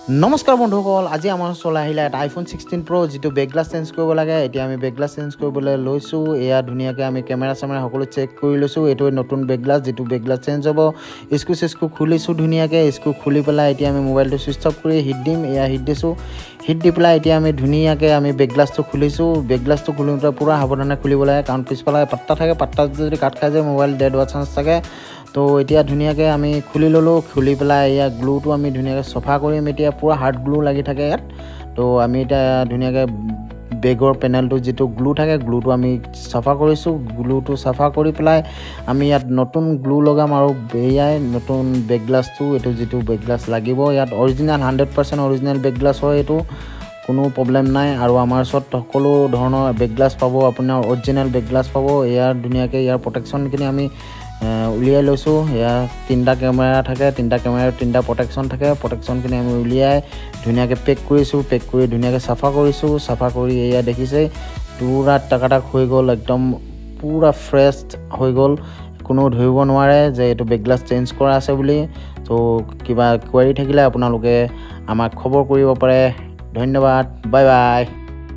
নমস্কাৰ বন্ধুসকল, আজি আমাৰ ওচৰলৈ আহিলে এটা iPhone 16 Pro যিটো বেক গ্লাছ চেঞ্জ কৰিব লাগে। এতিয়া আমি বেক গ্লাছ চেঞ্জ কৰিবলৈ লৈছোঁ। এয়া ধুনীয়াকৈ আমি কেমেৰা সকলো চেক কৰি লৈছোঁ। এইটো নতুন বেক গ্লাছ, যিটো বেক গ্লাছ চেঞ্জ হ'ব। স্ক্ৰু খুলিছোঁ ধুনীয়াকৈ। স্ক্ৰু খুলি পেলাই এতিয়া আমি মোবাইলটো ছুইচ অফ কৰি হিট দিম। এয়া হিট দিছোঁ। হিট দি পেলাই এতিয়া আমি ধুনীয়াকৈ বেক গ্লাছটো খুলিছোঁ। বেক গ্লাছটো খুলোঁতে পূৰা সাৱধানে খুলিব লাগে, কাৰণ পিছফালে পাত্তা থাকে। পাত্তাত যদি কাট খাই যায় মোবাইল ডেড হোৱাৰ চান্স থাকে। তো এতিয়া ধুনীয়াকৈ আমি খুলি ল'লোঁ। খুলি পেলাই এয়া গ্লুটো আমি ধুনীয়াকৈ চফা কৰিম। এতিয়া পূৰা হাৰ্ড গ্লু লাগি থাকে ইয়াত। তো আমি এতিয়া ধুনীয়াকৈ বেগৰ পেনেলটো যিটো গ্লু থাকে, গ্লুটো আমি চাফা কৰিছোঁ। গ্লুটো চাফা কৰি পেলাই আমি ইয়াত নতুন গ্লু লগাম। আৰু এয়াই নতুন বেক গ্লাছটো, এইটো যিটো বেক গ্লাছ লাগিব ইয়াত অৰিজিনেল 100% অৰিজিনেল বেক গ্লাছ হয়। এইটো কোনো প্ৰব্লেম নাই। আৰু আমাৰ ওচৰত সকলো ধৰণৰ বেক গ্লাছ পাব, আপোনাৰ অৰিজিনেল বেক গ্লাছ পাব। ইয়াৰ ধুনীয়াকৈ ইয়াৰ প্ৰটেকশ্যনখিনি আমি উলিয়াই লৈছোঁ। এয়া 3টা কেমেৰা থাকে, 3টা কেমেৰাৰ 3টা প্ৰটেকশ্যন থাকে। প্ৰটেকশ্যনখিনি আমি উলিয়াই ধুনীয়াকৈ পেক কৰিছোঁ। পেক কৰি ধুনীয়াকৈ চাফা কৰিছোঁ। চাফা কৰি এয়া দেখিছে পূৰা টাকাটাক হৈ গ'ল, একদম পূৰা ফ্ৰেছ হৈ গ'ল। কোনো ধৰিব নোৱাৰে যে এইটো বেক গ্লাছ চেঞ্জ কৰা আছে বুলি। তো কিবা কোৱাৰি থাকিলে আপোনালোকে আমাক খবৰ কৰিব পাৰে। ধন্যবাদ, বাই বাই।